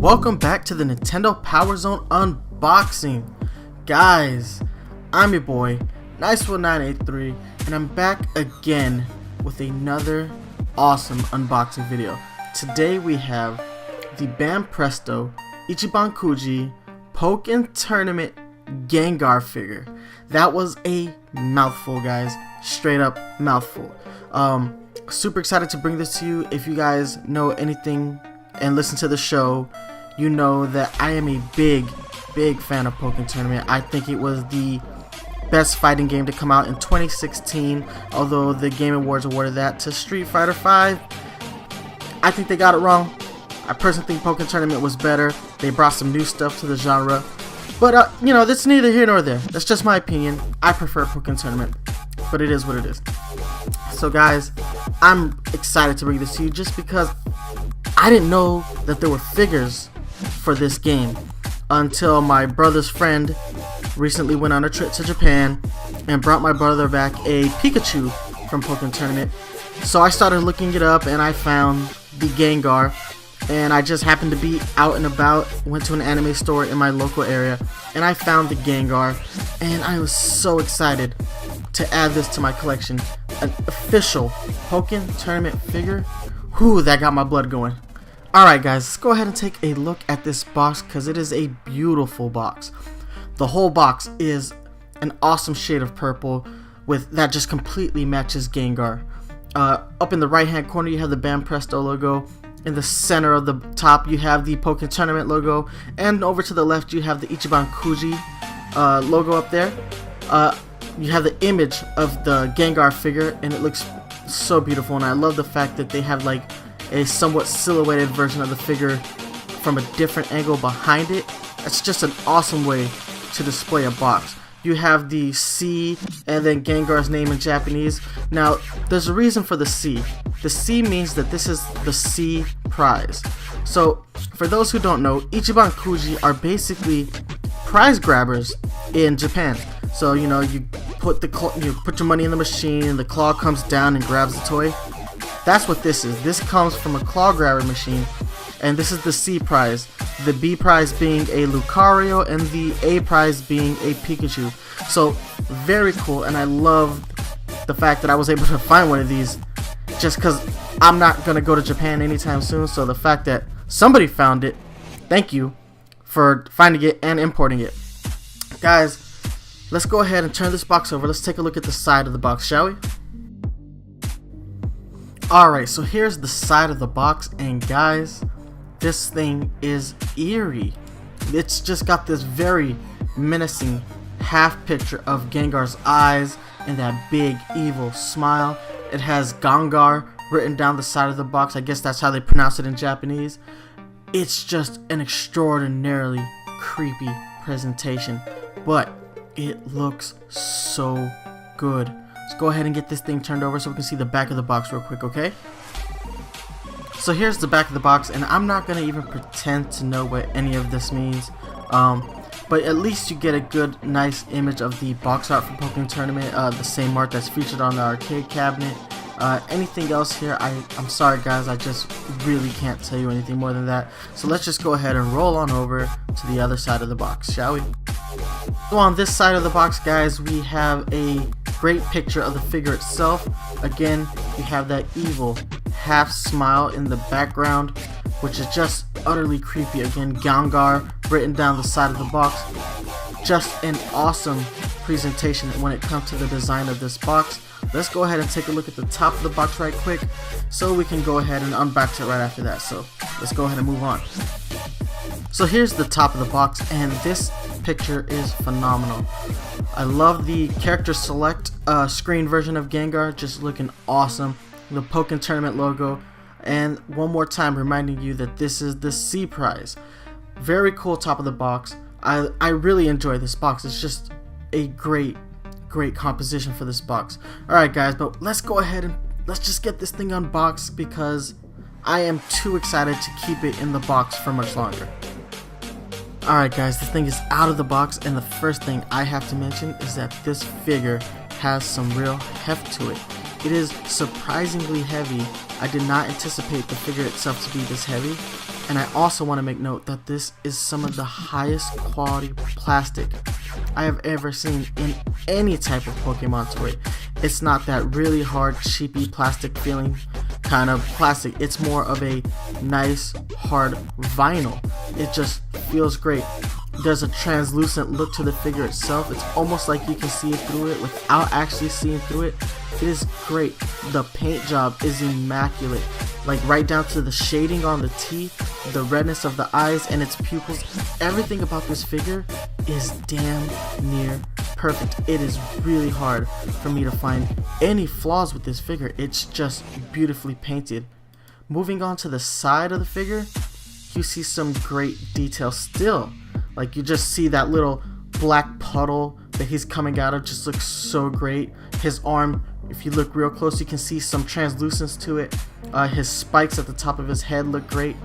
Welcome back to the Nintendo PowerZone unboxing. Guys, I'm your boy, Nice1983, and I'm back again with another awesome unboxing video. Today we have the Banpresto Ichiban Kuji Pokken Tournament Gengar figure. That was a mouthful, guys. Straight up mouthful. Super excited to bring this to you. If you guys know anything and listen to the show, you know that I am a big fan of Pokken Tournament. I think it was the best fighting game to come out in 2016, although the Game Awards awarded that to Street Fighter V. I think they got it wrong. I personally think Pokken Tournament was better. They brought some new stuff to the genre, but you know, that's neither here nor there. That's just my opinion. I prefer Pokken Tournament, but it is what it is. So guys, I'm excited to bring this to you just because I didn't know that there were figures for this game until my brother's friend recently went on a trip to Japan and brought my brother back a Pikachu from Pokken Tournament. So I started looking it up and I found the Gengar, and I just happened to be out and about, went to an anime store in my local area, and I found the Gengar, and I was so excited to add this to my collection. An official Pokken Tournament figure. Whew, that got my blood going. Alright guys, let's go ahead and take a look at this box because it is a beautiful box. The whole box is an awesome shade of purple with that just completely matches Gengar. Up in the right hand corner you have the Banpresto logo. In the center of the top you have the Pokken Tournament logo, and over to the left you have the Ichiban Kuji logo up there. You have the image of the Gengar figure, and it looks so beautiful, and I love the fact that they have like a somewhat silhouetted version of the figure from a different angle behind it. That's just an awesome way to display a box. You have the C and then Gengar's name in Japanese. Now, there's a reason for the C. The C means that this is the C prize. So, for those who don't know, Ichiban Kuji are basically prize grabbers in Japan. So, you know, you put your money in the machine and the claw comes down and grabs the toy. That's what this is. This comes from a claw grabber machine, and this is the C prize. The B prize being a Lucario and the A prize being a Pikachu. So very cool, and I love the fact that I was able to find one of these just because I'm not going to go to Japan anytime soon. So the fact that somebody found it, thank you for finding it and importing it. Guys, let's go ahead and turn this box over. Let's take a look at the side of the box, shall we? Alright, so here's the side of the box, and guys, this thing is eerie. It's just got this very menacing half picture of Gengar's eyes and that big evil smile. It has Gengar written down the side of the box. I guess that's how they pronounce it in Japanese. It's just an extraordinarily creepy presentation, but it looks so good. Let's go ahead and get this thing turned over so we can see the back of the box real quick, okay? So here's the back of the box, and I'm not going to even pretend to know what any of this means. But at least you get a good, nice image of the box art from Pokken Tournament, the same art that's featured on the arcade cabinet. Anything else here, I'm sorry guys, I just really can't tell you anything more than that. So let's just go ahead and roll on over to the other side of the box, shall we? So on this side of the box, guys, we have a great picture of the figure itself. Again, you have that evil half smile in the background, which is just utterly creepy. Again, Gengar written down the side of the box. Just an awesome presentation when it comes to the design of this box. Let's go ahead and take a look at the top of the box right quick so we can go ahead and unbox it right after that. So let's go ahead and move on. So here's the top of the box, and this picture is phenomenal. I love the character select screen version of Gengar, just looking awesome. The Pokken Tournament logo, and one more time reminding you that this is the C prize. Very cool top of the box. I really enjoy this box. It's just a great composition for this box. Alright guys, but let's go ahead and let's just get this thing unboxed because I am too excited to keep it in the box for much longer. Alright guys, this thing is out of the box, and the first thing I have to mention is that this figure has some real heft to it. It is surprisingly heavy. I did not anticipate the figure itself to be this heavy, And I also want to make note that this is some of the highest quality plastic I have ever seen in any type of Pokemon toy. It's not that really hard, cheapy plastic feeling kind of plastic. It's more of a nice, hard vinyl. It just feels great. There's a translucent look to the figure itself. It's almost like you can see it through it without actually seeing through it. It is great. The paint job is immaculate. Like right down to the shading on the teeth, the redness of the eyes and its pupils. Everything about this figure is damn near perfect. It is really hard for me to find any flaws with this figure. It's just beautifully painted. Moving on to the side of the figure, you see some great detail still. Like you just see that little black puddle that he's coming out of, just looks so great. His arm, if you look real close, you can see some translucence to it. His spikes at the top of his head look great.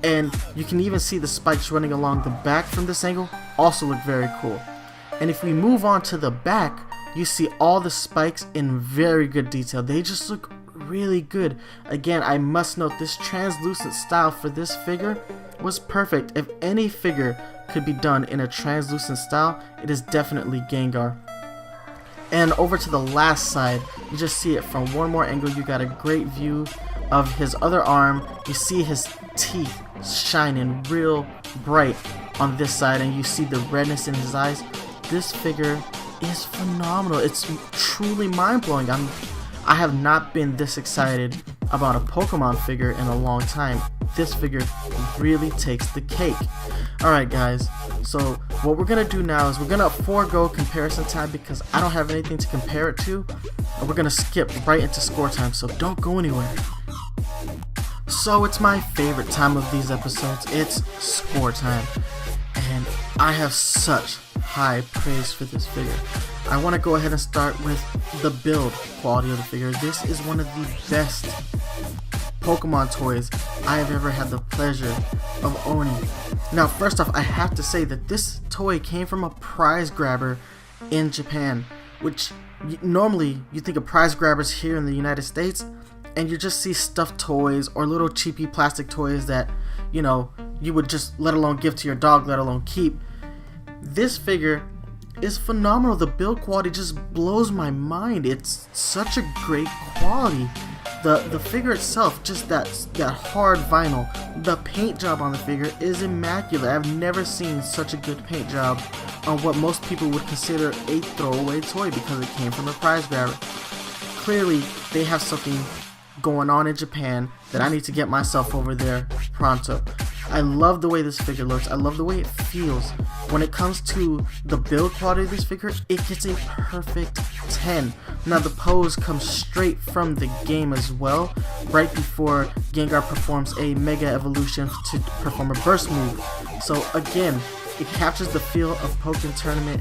And you can even see the spikes running along the back from this angle, also look very cool. And if we move on to the back, you see all the spikes in very good detail. They just look really good. Again, I must note this translucent style for this figure was perfect. If any figure could be done in a translucent style, it is definitely Gengar. And over to the last side, you just see it from one more angle. You got a great view of his other arm. You see his teeth shining real bright on this side, and you see the redness in his eyes. This figure is phenomenal. It's truly mind-blowing. I have not been this excited about a Pokemon figure in a long time. This figure really takes the cake. Alright guys, so what we're going to do now is we're going to forego comparison time because I don't have anything to compare it to. And we're going to skip right into score time, so don't go anywhere. So it's my favorite time of these episodes. It's score time. And I have such high praise for this figure. I want to go ahead and start with the build quality of the figure. This is one of the best Pokemon toys I have ever had the pleasure of owning. Now, first off, I have to say that this toy came from a prize grabber in Japan, which normally you think of prize grabbers here in the United States, and you just see stuffed toys or little cheapy plastic toys that, you know, you would just let alone give to your dog, let alone keep. This figure is phenomenal. The build quality just blows my mind. It's such a great quality. The figure itself, just that hard vinyl, the paint job on the figure is immaculate. I've never seen such a good paint job on what most people would consider a throwaway toy because it came from a prize grabber. Clearly, they have something going on in Japan that I need to get myself over there pronto. I love the way this figure looks. I love the way it feels. When it comes to the build quality of this figure, it gets a perfect 10. Now the pose comes straight from the game as well, right before Gengar performs a Mega Evolution to perform a burst move. So again, it captures the feel of Pokken Tournament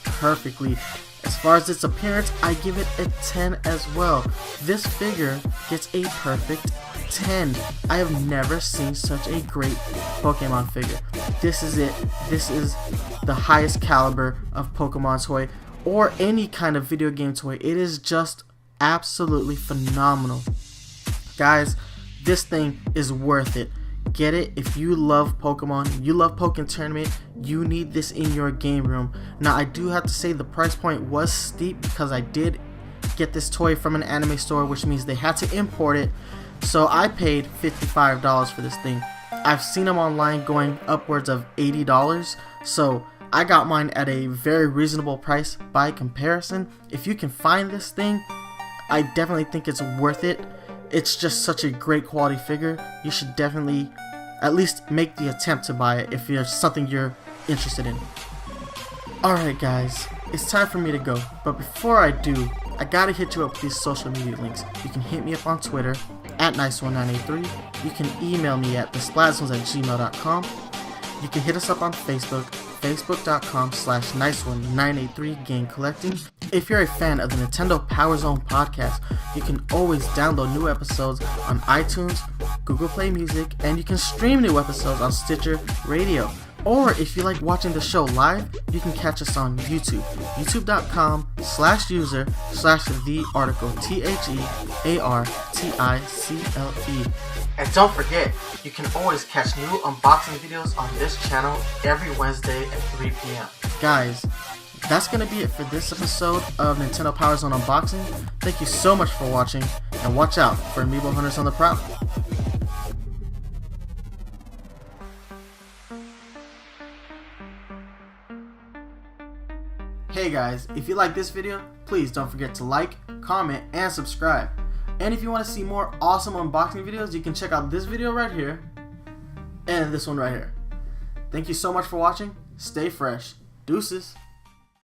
perfectly. As far as its appearance, I give it a 10 as well. This figure gets a perfect 10. I have never seen such a great Pokemon figure. This is it. This is the highest caliber of Pokemon toy or any kind of video game toy. It is just absolutely phenomenal. Guys, this thing is worth it. Get it if you love Pokemon, you love Pokken Tournament, you need this in your game room. Now I do have to say the price point was steep because I did get this toy from an anime store, which means they had to import it. So I paid $55 for this thing. I've seen them online going upwards of $80, so I got mine at a very reasonable price by comparison. If you can find this thing, I definitely think it's worth it. It's just such a great quality figure. You should definitely at least make the attempt to buy it if there's something you're interested in. Alright guys, it's time for me to go, but before I do, I gotta hit you up with these social media links. You can hit me up on Twitter at Nice1983. You can email me at thesplatzones@gmail.com. You can hit us up on Facebook, facebook.com/Nice1983GameCollecting. If you're a fan of the Nintendo PowerZone podcast, you can always download new episodes on iTunes, Google Play Music, and you can stream new episodes on Stitcher Radio. Or if you like watching the show live, you can catch us on YouTube, youtube.com/user/thearticle, TheArticle. And don't forget, you can always catch new unboxing videos on this channel every Wednesday at 3 p.m. Guys, that's going to be it for this episode of Nintendo PowerZone Unboxing. Thank you so much for watching, and watch out for Amiibo Hunters on the prowl. Hey guys, if you like this video, please don't forget to like, comment, and subscribe. And if you want to see more awesome unboxing videos, you can check out this video right here and this one right here. Thank you so much for watching. Stay fresh. Deuces.